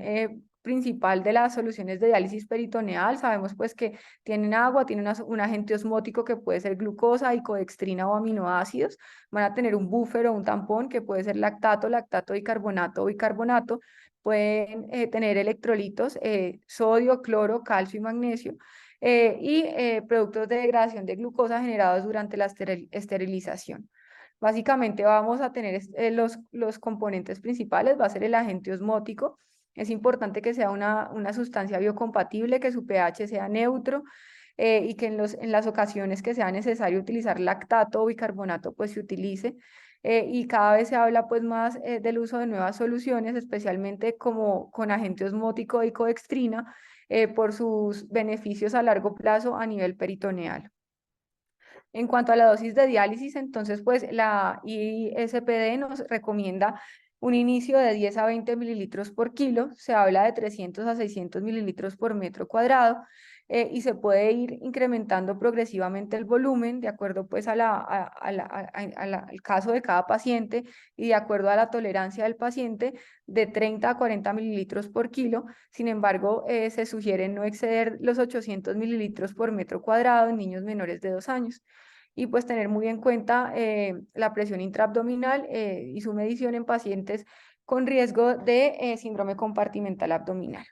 principal de las soluciones de diálisis peritoneal. Sabemos pues que tienen agua, tienen un agente osmótico que puede ser glucosa, icodextrina o aminoácidos. Van a tener un buffer o un tampón que puede ser lactato, lactato bicarbonato o bicarbonato. Pueden tener electrolitos, sodio, cloro, calcio y magnesio. Productos de degradación de glucosa generados durante la esterilización. Básicamente vamos a tener los componentes principales, va a ser el agente osmótico. Es importante que sea una sustancia biocompatible, que su pH sea neutro, y que en las ocasiones que sea necesario utilizar lactato o bicarbonato, pues se utilice. Y cada vez se habla pues más del uso de nuevas soluciones, especialmente como con agente osmótico y coextrina, por sus beneficios a largo plazo a nivel peritoneal. En cuanto a la dosis de diálisis, entonces, pues la ISPD nos recomienda un inicio de 10 a 20 mililitros por kilo, se habla de 300 a 600 mililitros por metro cuadrado, y se puede ir incrementando progresivamente el volumen de acuerdo pues al caso de cada paciente y de acuerdo a la tolerancia del paciente, de 30 a 40 mililitros por kilo. Sin embargo, se sugiere no exceder los 800 mililitros por metro cuadrado en niños menores de 2 años. Y pues tener muy en cuenta la presión intraabdominal y su medición en pacientes con riesgo de síndrome compartimental abdominal.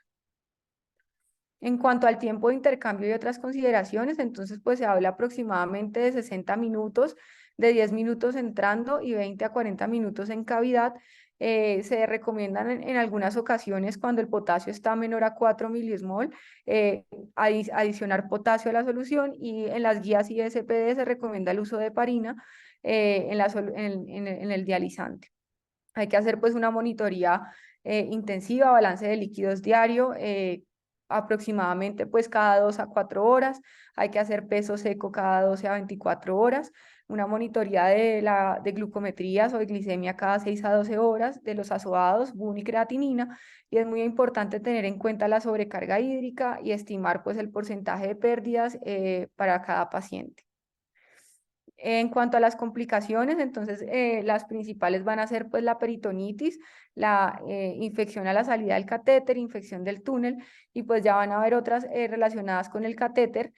En cuanto al tiempo de intercambio y otras consideraciones, entonces pues se habla aproximadamente de 60 minutos, de 10 minutos entrando y 20 a 40 minutos en cavidad. Se recomiendan en algunas ocasiones cuando el potasio está menor a 4 milismol, adicionar potasio a la solución, y en las guías ISPD se recomienda el uso de heparina en el dializante. Hay que hacer pues una monitoría intensiva, balance de líquidos diario, aproximadamente pues cada 2 a 4 horas. Hay que hacer peso seco cada 12 a 24 horas. Una monitoría de glucometrías o de glicemia cada 6 a 12 horas, de los azoados, BUN y creatinina. Y es muy importante tener en cuenta la sobrecarga hídrica y estimar pues el porcentaje de pérdidas para cada paciente. En cuanto a las complicaciones, entonces las principales van a ser pues la peritonitis, la infección a la salida del catéter, infección del túnel, y pues ya van a haber otras relacionadas con el catéter,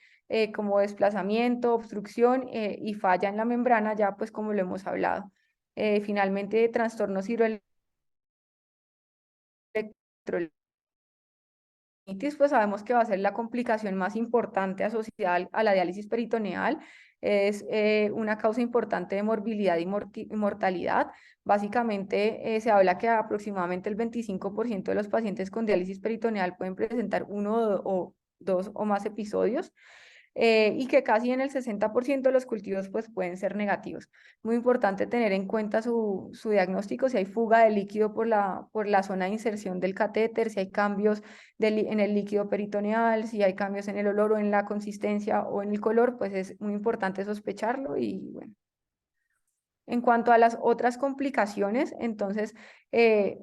como desplazamiento, obstrucción y falla en la membrana, ya pues como lo hemos hablado. Finalmente, trastornos hidroelectrolíticos, pues sabemos que va a ser la complicación más importante asociada a la diálisis peritoneal. Es una causa importante de morbilidad y mortalidad. Básicamente se habla que aproximadamente el 25% de los pacientes con diálisis peritoneal pueden presentar uno o dos o más episodios, y que casi en el 60% de los cultivos pues pueden ser negativos. Muy importante tener en cuenta su diagnóstico, si hay fuga de líquido por la zona de inserción del catéter, si hay cambios en el líquido peritoneal, si hay cambios en el olor o en la consistencia o en el color, pues es muy importante sospecharlo. Y bueno, en cuanto a las otras complicaciones, entonces,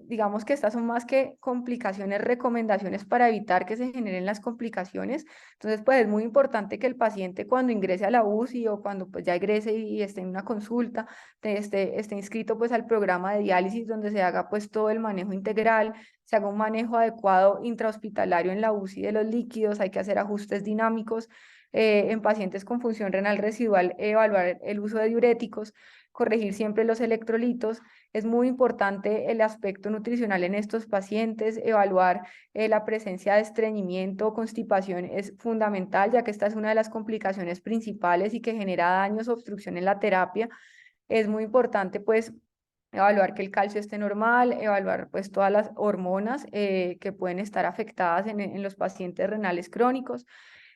digamos que estas son más que complicaciones, recomendaciones para evitar que se generen las complicaciones. Entonces, pues es muy importante que el paciente cuando ingrese a la UCI o cuando pues ya ingrese y esté en una consulta, esté inscrito pues al programa de diálisis donde se haga pues todo el manejo integral, se haga un manejo adecuado intrahospitalario en la UCI de los líquidos, hay que hacer ajustes dinámicos. En pacientes con función renal residual, evaluar el uso de diuréticos, corregir siempre los electrolitos. Es muy importante el aspecto nutricional en estos pacientes, evaluar la presencia de estreñimiento o constipación es fundamental, ya que esta es una de las complicaciones principales y que genera daños o obstrucción en la terapia. Es muy importante pues evaluar que el calcio esté normal, evaluar pues todas las hormonas que pueden estar afectadas en los pacientes renales crónicos,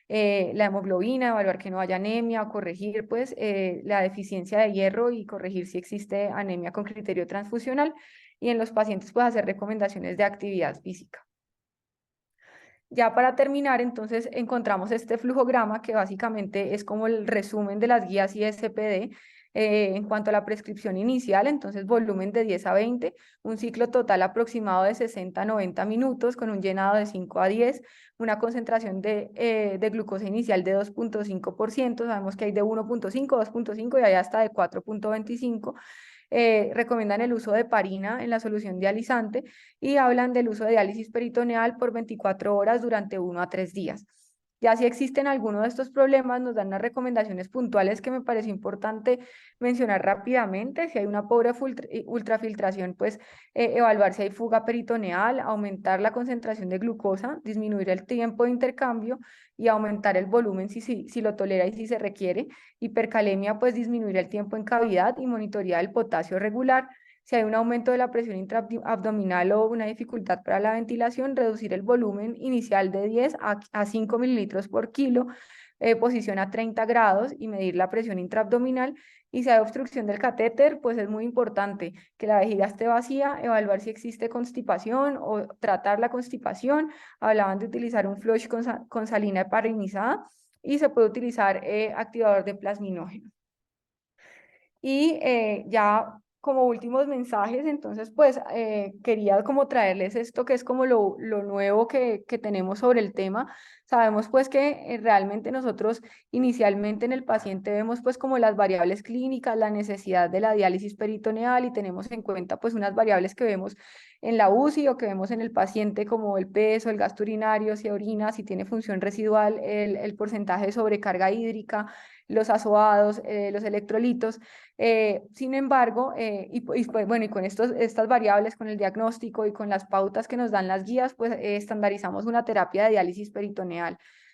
la hemoglobina, evaluar que no haya anemia, o corregir pues la deficiencia de hierro y corregir si existe anemia con criterio transfusional, y en los pacientes pues hacer recomendaciones de actividad física. Ya para terminar, entonces encontramos este flujograma que básicamente es como el resumen de las guías ISPD. En cuanto a la prescripción inicial, entonces volumen de 10 a 20, un ciclo total aproximado de 60 a 90 minutos con un llenado de 5 a 10, una concentración de glucosa inicial de 2.5%, sabemos que hay de 1.5, 2.5 y hay hasta de 4.25. recomiendan el uso de heparina en la solución dializante y hablan del uso de diálisis peritoneal por 24 horas durante 1 a 3 días. Ya si existen algunos de estos problemas, nos dan unas recomendaciones puntuales que me parece importante mencionar rápidamente. Si hay una pobre ultrafiltración, pues evaluar si hay fuga peritoneal, aumentar la concentración de glucosa, disminuir el tiempo de intercambio y aumentar el volumen si lo tolera y si se requiere. Hipercalemia, pues disminuir el tiempo en cavidad y monitorear el potasio regular. Si hay un aumento de la presión intraabdominal o una dificultad para la ventilación, reducir el volumen inicial de 10 a 5 mililitros por kilo, posición a 30 grados y medir la presión intraabdominal. Y si hay obstrucción del catéter, pues es muy importante que la vejiga esté vacía, evaluar si existe constipación o tratar la constipación. Hablaban de utilizar un flush con salina heparinizada y se puede utilizar activador de plasminógeno. Y ya como últimos mensajes, entonces pues quería como traerles esto que es como lo nuevo que tenemos sobre el tema. Sabemos pues que realmente nosotros inicialmente en el paciente vemos pues como las variables clínicas, la necesidad de la diálisis peritoneal y tenemos en cuenta pues unas variables que vemos en la UCI o que vemos en el paciente como el peso, el gasto urinario, si orina, si tiene función residual, el porcentaje de sobrecarga hídrica, los azoados, los electrolitos. Sin embargo, pues, bueno, y con estas variables, con el diagnóstico y con las pautas que nos dan las guías, pues estandarizamos una terapia de diálisis peritoneal.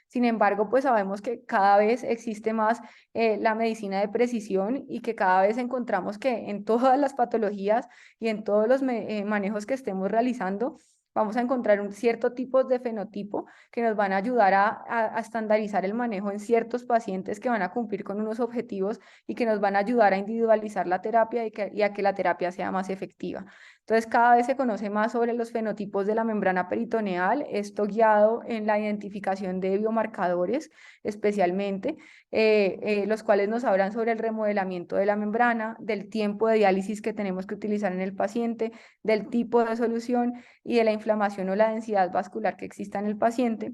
Sin embargo, pues sabemos que cada vez existe más la medicina de precisión y que cada vez encontramos que en todas las patologías y en todos los manejos que estemos realizando, vamos a encontrar un cierto tipo de fenotipo que nos van a ayudar a estandarizar el manejo en ciertos pacientes que van a cumplir con unos objetivos y que nos van a ayudar a individualizar la terapia y a que la terapia sea más efectiva. Entonces, cada vez se conoce más sobre los fenotipos de la membrana peritoneal, esto guiado en la identificación de biomarcadores, especialmente, los cuales nos hablan sobre el remodelamiento de la membrana, del tiempo de diálisis que tenemos que utilizar en el paciente, del tipo de solución y de la inflamación o la densidad vascular que exista en el paciente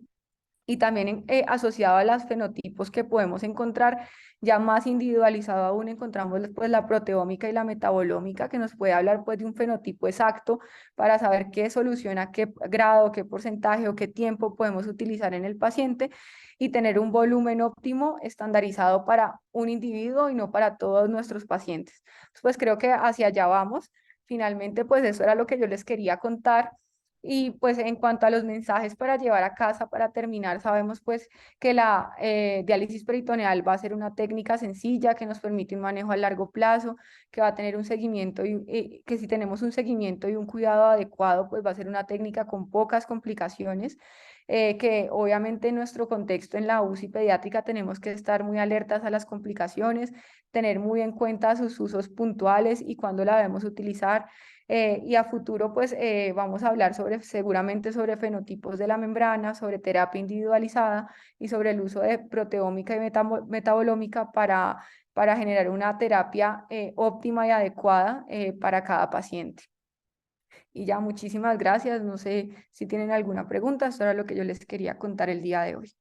y también asociado a los fenotipos que podemos encontrar, ya más individualizado aún, encontramos pues la proteómica y la metabolómica, que nos puede hablar pues de un fenotipo exacto para saber qué solución, a qué grado, qué porcentaje o qué tiempo podemos utilizar en el paciente y tener un volumen óptimo estandarizado para un individuo y no para todos nuestros pacientes. Pues creo que hacia allá vamos. Finalmente, pues eso era lo que yo les quería contar. Y pues en cuanto a los mensajes para llevar a casa, para terminar, sabemos pues que la diálisis peritoneal va a ser una técnica sencilla que nos permite un manejo a largo plazo, que va a tener un seguimiento y que si tenemos un seguimiento y un cuidado adecuado, pues va a ser una técnica con pocas complicaciones. Que obviamente en nuestro contexto en la UCI pediátrica tenemos que estar muy alertas a las complicaciones, tener muy en cuenta sus usos puntuales y cuándo la debemos utilizar. Y a futuro, pues vamos a hablar seguramente sobre fenotipos de la membrana, sobre terapia individualizada y sobre el uso de proteómica y metabolómica para generar una terapia óptima y adecuada para cada paciente. Y ya, muchísimas gracias. No sé si tienen alguna pregunta, esto era lo que yo les quería contar el día de hoy.